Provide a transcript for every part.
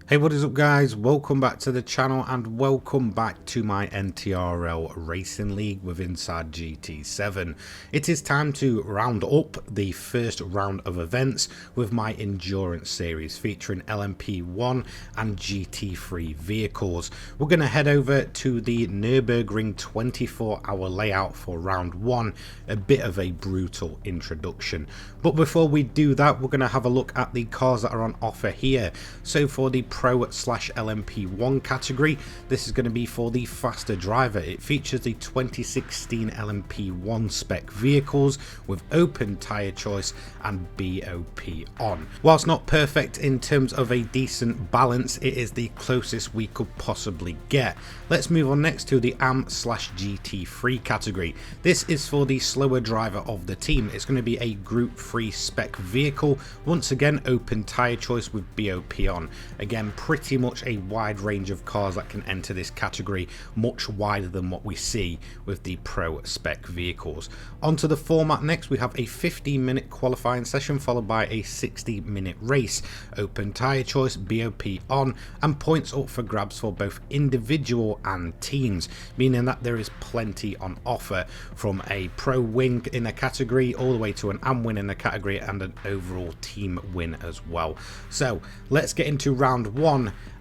Hey, what is up guys? Welcome back to the channel and welcome back to my NTRL Racing League with Inside GT7. It is time to round up the first round of events with my endurance series featuring LMP1 and GT3 vehicles. We're going to head over to the Nürburgring 24-hour layout for round 1, a bit of a brutal introduction. But before we do that, we're going to have a look at the cars that are on offer here. So for the Pro/LMP1 category, this is going to be for the faster driver. It features the 2016 LMP1 spec vehicles with open tyre choice and BOP on. Whilst not perfect in terms of a decent balance, it is the closest we could possibly get. Let's move on next to the AM/GT3 category. This is for the slower driver of the team. It's going to be a Group 3 spec vehicle, once again open tyre choice with BOP on. Again, pretty much a wide range of cars that can enter this category, much wider than what we see with the Pro spec vehicles. Onto the format next, we have a 15-minute qualifying session followed by a 60-minute race, open tyre choice, BOP on, and points up for grabs for both individual and teams, meaning that there is plenty on offer, from a Pro win in a category all the way to an AM win in a category and an overall team win as well. So let's get into round 1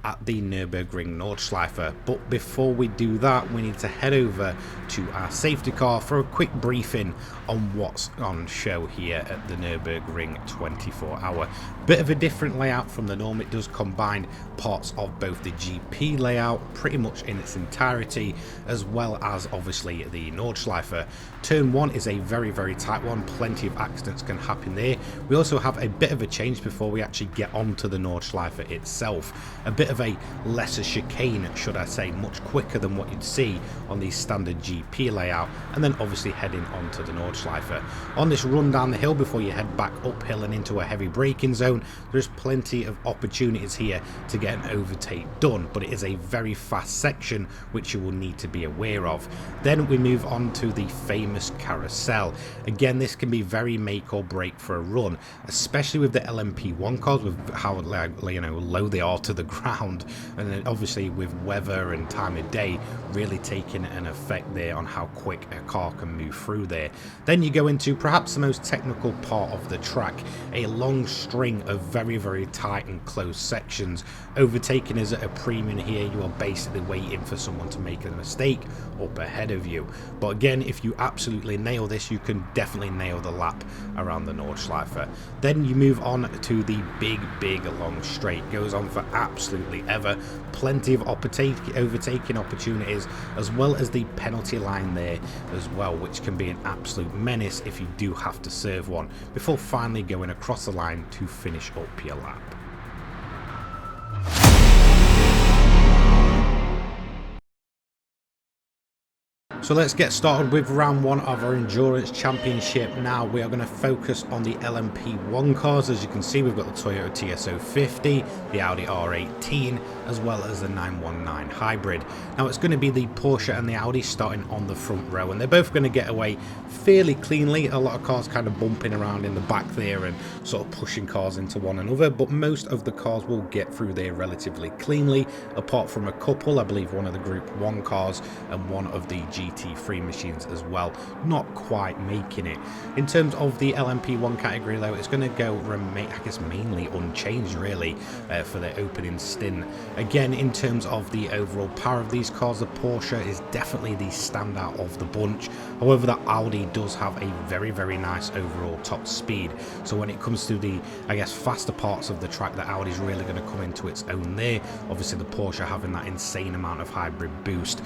at the Nürburgring Nordschleife. But before we do that, we need to head over to our safety car for a quick briefing on what's on show here at the Nürburgring 24-hour. Bit of a different layout from the norm. It does combine parts of both the GP layout pretty much in its entirety, as well as obviously the Nordschleife. Turn 1 is a very tight one. Plenty of accidents can happen there. We also have a bit of a change before we actually get onto the Nordschleife itself. A bit of a lesser chicane, should I say, much quicker than what you'd see on the standard GP layout, and then obviously heading onto the Nordschleife. On this run down the hill before you head back uphill and into a heavy braking zone, there's plenty of opportunities here to get an overtake done, but it is a very fast section which you will need to be aware of. Then we move on to the famous carousel. Again, this can be very make or break for a run, especially with the LMP1 cars, with how low they are to the ground, and then obviously with weather and time of day really taking an effect there on how quick a car can move through there. Then you go into perhaps the most technical part of the track, a long string of very tight and close sections. Overtaking is at a premium here. You are basically waiting for someone to make a mistake up ahead of you. But again, if you absolutely nail this, you can definitely nail the lap around the Nordschleife. Then you move on to the big long straight. Goes on for absolutely ever. Plenty of overtaking opportunities, as well as the penalty line there as well, which can be an absolute menace if you do have to serve one before finally going across the line to finish up your lap. So let's get started with round 1 of our Endurance Championship. Now we are going to focus on the LMP1 cars. As you can see, we've got the Toyota TS050, the Audi R18, as well as the 919 Hybrid. Now it's going to be the Porsche and the Audi starting on the front row, and they're both going to get away fairly cleanly. A lot of cars kind of bumping around in the back there and sort of pushing cars into one another, but most of the cars will get through there relatively cleanly, apart from a couple. I believe one of the Group 1 cars and one of the GT3 machines as well, not quite making it. In terms of the LMP1 category though, it's going to go remain, I guess, mainly unchanged really for the opening stint. Again, in terms of the overall power of these cars, the Porsche is definitely the standout of the bunch. However, the Audi does have a very nice overall top speed, so when it comes to the, I guess, faster parts of the track, the Audi's really going to come into its own there. Obviously the Porsche having that insane amount of hybrid boost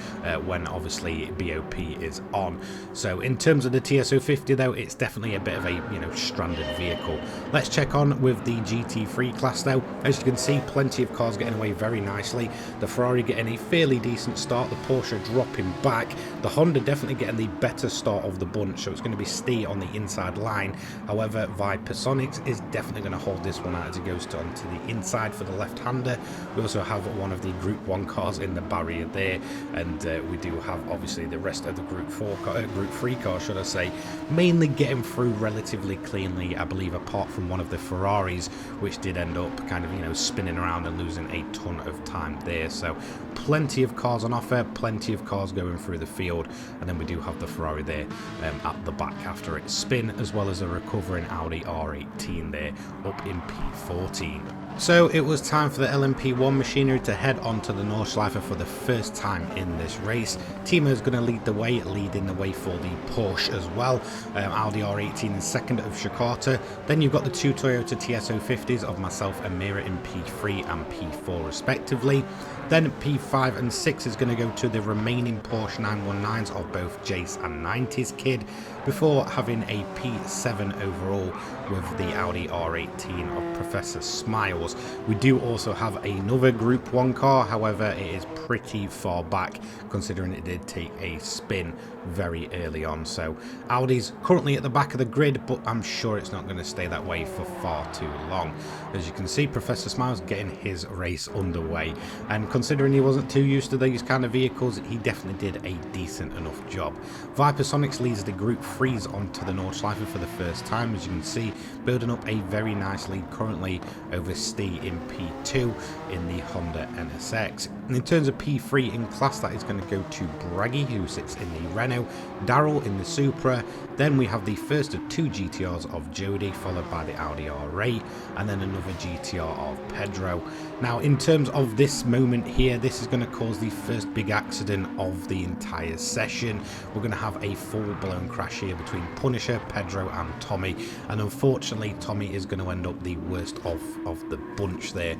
when obviously BOP is on. So in terms of the TS050 though, it's definitely a bit of a stranded vehicle. Let's check on with the GT3 class though. As you can see, plenty of cars getting away very nicely. The Ferrari getting a fairly decent start, the Porsche dropping back, the Honda definitely getting the better start of the bunch, so it's going to be Stee on the inside line. However, Vipersonics is definitely going to hold this one out as it goes onto the inside for the left-hander. We also have one of the Group 1 cars in the barrier there, and we do have obviously the rest of the Group 3 cars, should I say, mainly getting through relatively cleanly, I believe, apart from one of the Ferraris, which did end up kind of, you know, spinning around and losing a ton of time there. So plenty of cars on offer, plenty of cars going through the field, and then we do have the Ferrari there at the back after its spin, as well as a recovering Audi R18 there up in P14. So it was time for the LMP1 machinery to head onto the Nordschleife for the first time in this race. Timo is going to lead the way, leading the way for the Porsche as well. Audi R18 in second of Shikata. Then you've got the two Toyota TS050s of myself and Mira in P3 and P4 respectively. Then P5 and 6 is going to go to the remaining Porsche 919s of both Jace and 90s Kid, before having a P7 overall with the Audi R18 of Professor Smiles. We do also have another Group 1 car, however it is pretty far back considering it did take a spin very early on. So Audi's currently at the back of the grid, but I'm sure it's not going to stay that way for far too long. As you can see, Professor Smiles getting his race underway, and considering he wasn't too used to these kind of vehicles, he definitely did a decent enough job. Vipersonics leads the Group 3s onto the Nordschleife for the first time, as you can see, building up a very nice lead currently over Stee in P2 in the Honda NSX. And in terms of P3 in class, that is going to go to Braggy, who sits in the Renault, Daryl in the Supra. Then we have the first of two GTRs of Jody, followed by the Audi R8, and then another GTR of Pedro. Now, in terms of this moment here, this is going to cause the first big accident of the entire session. We're going to have a full-blown crash here between Punisher, Pedro, and Tommy, and unfortunately, Tommy is going to end up the worst of the bunch there,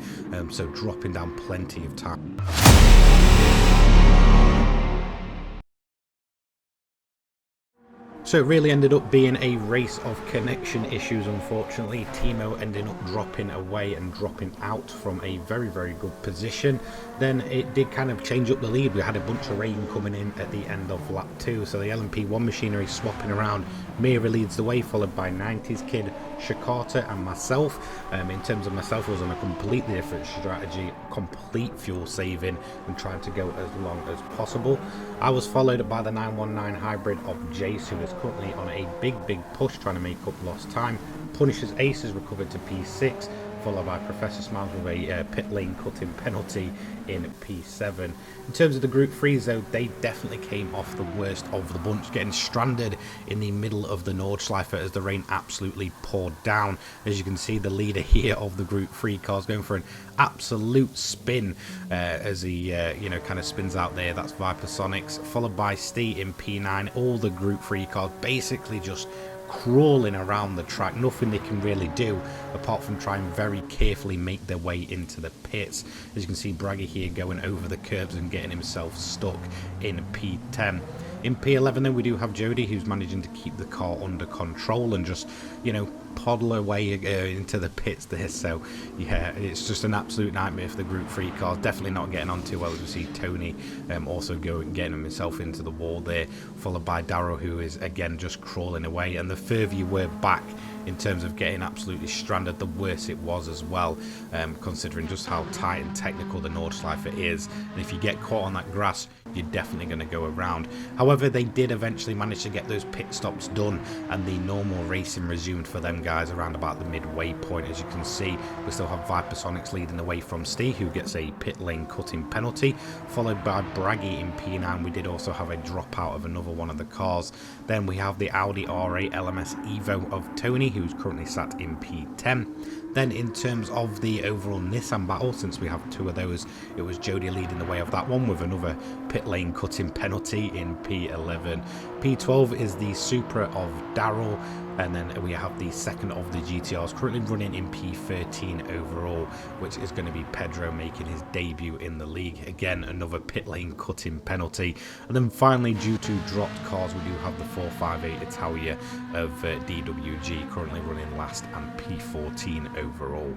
so dropping down plenty of time. So it really ended up being a race of connection issues, unfortunately. Timo ended up dropping away and dropping out from a very, very good position. Then it did kind of change up the lead. We had a bunch of rain coming in at the end of lap 2, so the LMP1 machinery swapping around. Mira leads the way, followed by 90s Kid, Shikata, and myself. In terms of myself, I was on a completely different strategy, complete fuel saving, and trying to go as long as possible. I was followed by the 919 hybrid of Jace, who is currently on a big push trying to make up lost time. Punisher's Ace has recovered to P6, followed by Professor Smiles with a pit lane cutting penalty in P7. In terms of the Group 3s though, they definitely came off the worst of the bunch, getting stranded in the middle of the Nordschleife as the rain absolutely poured down. As you can see, the leader here of the Group 3 cars going for an absolute spin as he you know, kind of spins out there. That's Vipersonics, followed by Stee in P9. All the Group 3 cars basically just crawling around the track, nothing they can really do apart from try and very carefully make their way into the pits. As you can see, Braggy here going over the curbs and getting himself stuck in P10. In P11 then we do have Jody, who's managing to keep the car under control and just, you know, poddle away into the pits there. So yeah, it's just an absolute nightmare for the Group 3 cars. Definitely not getting on too well, as we see Tony also getting himself into the wall there, followed by Darrow, who is again just crawling away. And the further you were back in terms of getting absolutely stranded, the worse it was as well, considering just how tight and technical the Nordschleife is. And if you get caught on that grass, you're definitely going to go around. However, they did eventually manage to get those pit stops done, and the normal racing resumed for them guys around about the midway point. As you can see, we still have Vipersonics leading the way from Steve, who gets a pit lane cutting penalty, followed by Braggy in P9. We did also have a dropout of another one of the cars. Then we have the Audi R8 LMS Evo of Tony, who's currently sat in P10. Then in terms of the overall Nissan battle, since we have two of those, it was Jody leading the way of that one with another pit lane cutting penalty in P11. P12 is the Supra of Daryl, and then we have the second of the GTRs currently running in P13 overall, which is going to be Pedro making his debut in the league. Again, another pit lane cutting penalty. And then finally, due to dropped cars, we do have the 458 Italia of DWG currently running last and P14 overall.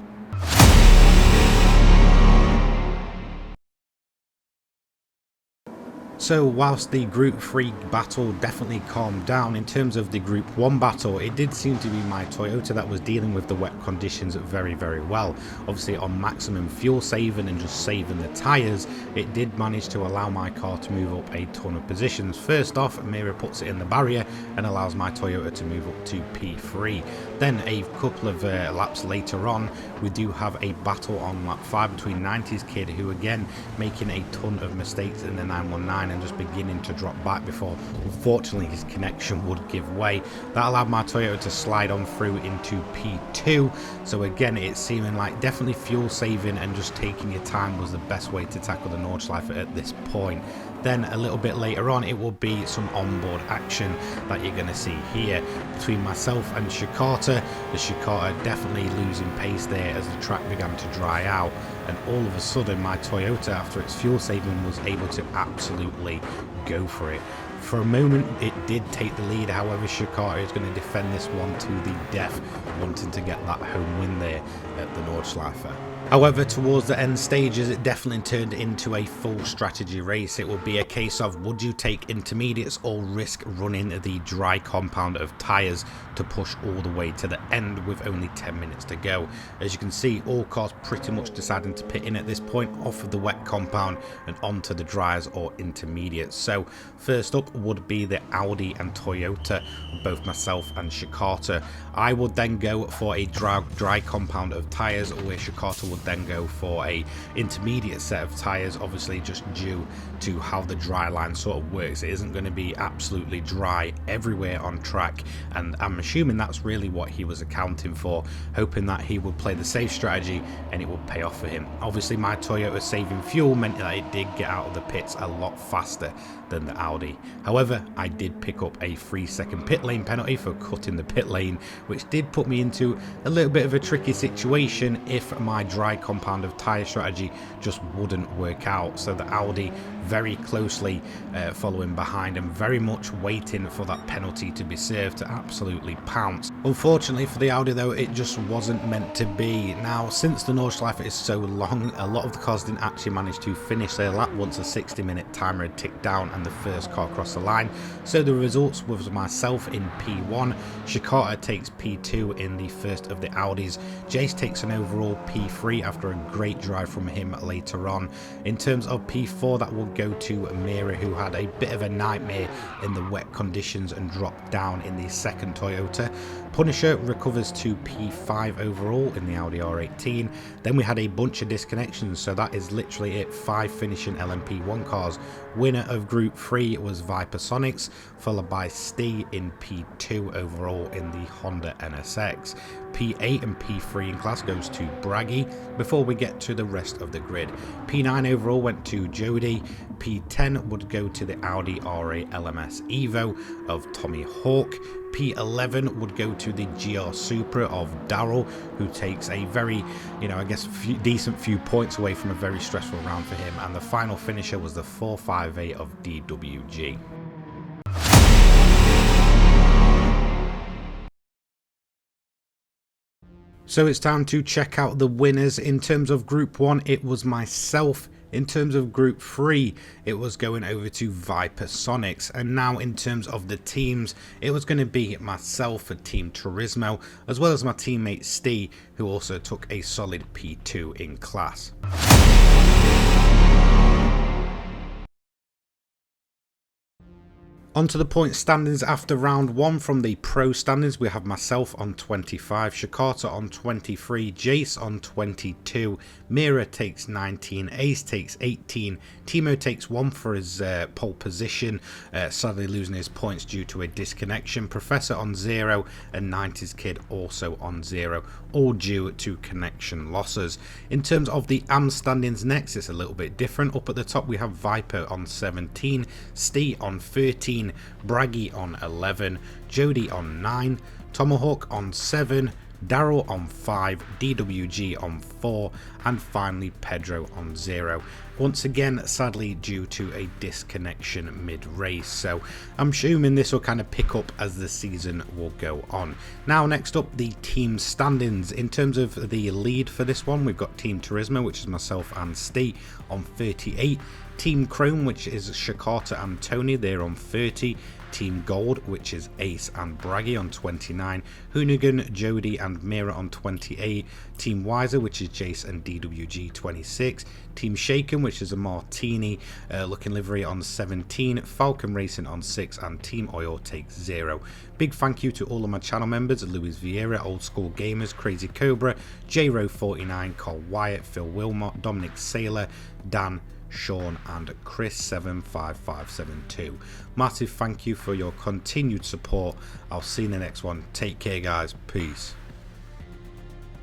So whilst the Group 3 battle definitely calmed down, in terms of the Group 1 battle, it did seem to be my Toyota that was dealing with the wet conditions very, very well. Obviously on maximum fuel saving and just saving the tyres, it did manage to allow my car to move up a ton of positions. First off, Mira puts it in the barrier and allows my Toyota to move up to P3. Then a couple of laps later on, we do have a battle on lap 5 between 90s Kid, who again making a ton of mistakes in the 919 and just beginning to drop back before unfortunately his connection would give way. That allowed my Toyota to slide on through into P2. So again, it's seeming like definitely fuel saving and just taking your time was the best way to tackle the Nordschleife at this point. Then a little bit later on, it will be some onboard action that you're going to see here between myself and Shikata. The Shikata definitely losing pace there as the track began to dry out, and all of a sudden my Toyota, after its fuel saving, was able to absolutely go for it. For a moment it did take the lead, however Shikata is going to defend this one to the death, wanting to get that home win there at the Nordschleife. However, towards the end stages, it definitely turned into a full strategy race. It would be a case of, would you take intermediates or risk running the dry compound of tyres to push all the way to the end with only 10 minutes to go. As you can see, all cars pretty much deciding to pit in at this point off of the wet compound and onto the dries or intermediates. So first up would be the Audi and Toyota, both myself and Shikata. I would then go for a dry compound of tyres, where Shikata would then go for a intermediate set of tyres, obviously just due to how the dry line sort of works. It isn't going to be absolutely dry everywhere on track, and I'm assuming that's really what he was accounting for, hoping that he would play the safe strategy and it would pay off for him. Obviously my Toyota saving fuel meant that it did get out of the pits a lot faster than the Audi. However, I did pick up a 3-second pit lane penalty for cutting the pit lane, which did put me into a little bit of a tricky situation if my dry compound of tyre strategy just wouldn't work out. So the Audi very closely following behind and very much waiting for that penalty to be served to absolutely pounce. Unfortunately for the Audi though, it just wasn't meant to be. Now, since the Nordschleife is so long, a lot of the cars didn't actually manage to finish their lap once a 60-minute timer had ticked down and the first car crossed the line. So the results was myself in P1, Shikata takes P2 in the first of the Audis, Jace takes an overall P3 after a great drive from him later on. In terms of P4, that will go to Mira, who had a bit of a nightmare in the wet conditions and dropped down in the second Toyota. Punisher recovers to P5 overall in the Audi R18. Then we had a bunch of disconnections, so that is literally it, 5 finishing LMP1 cars. Winner of Group 3 was Viper Sonics, followed by Stee in P2 overall in the Honda NSX. P8 and P3 in class goes to Braggy before we get to the rest of the grid. P9 overall went to Jody. P10 would go to the Audi R8 LMS Evo of Tommy Hawk. P11 would go to the GR Supra of Daryl, who takes a very, I guess decent few points away from a very stressful round for him. And the final finisher was the 458 of DWG. So it's time to check out the winners. In terms of Group 1, it was myself. In terms of Group 3, it was going over to Viper Sonics. And now in terms of the teams, it was going to be myself for Team Turismo, as well as my teammate Stee, who also took a solid P2 in class. Onto the point standings after round 1. From the pro standings, we have myself on 25, Shikata on 23, Jace on 22, Mira takes 19, Ace takes 18, Timo takes 1 for his pole position, sadly losing his points due to a disconnection, Professor on 0, and 90s Kid also on 0, all due to connection losses. In terms of the AM standings next, it's a little bit different. Up at the top we have Viper on 17, Stee on 13, Braggy on 11, Jody on 9, Tomahawk on 7, Daryl on 5, DWG on 4, and finally Pedro on 0. Once again, sadly due to a disconnection mid-race, so I'm assuming this will kind of pick up as the season will go on. Now next up, the team standings. In terms of the lead for this one, we've got Team Turismo, which is myself and Stee, on 38, Team Chrome, which is Shakata and Tony, they're on 30. Team Gold, which is Ace and Braggy on 29, Hoonigan, Jody and Mira on 28, Team Wiser, which is Jace and DWG 26, Team Shaken, which is a Martini looking livery on 17, Falcon Racing on 6, and Team Oil takes 0. Big thank you to all of my channel members: Luis Vieira, Old School Gamers, Crazy Cobra, JRO49, Carl Wyatt, Phil Wilmot, Dominic Saylor, Dan, Sean and Chris 75572. Massive thank you for your continued support. I'll see you in the next one. Take care guys. Peace.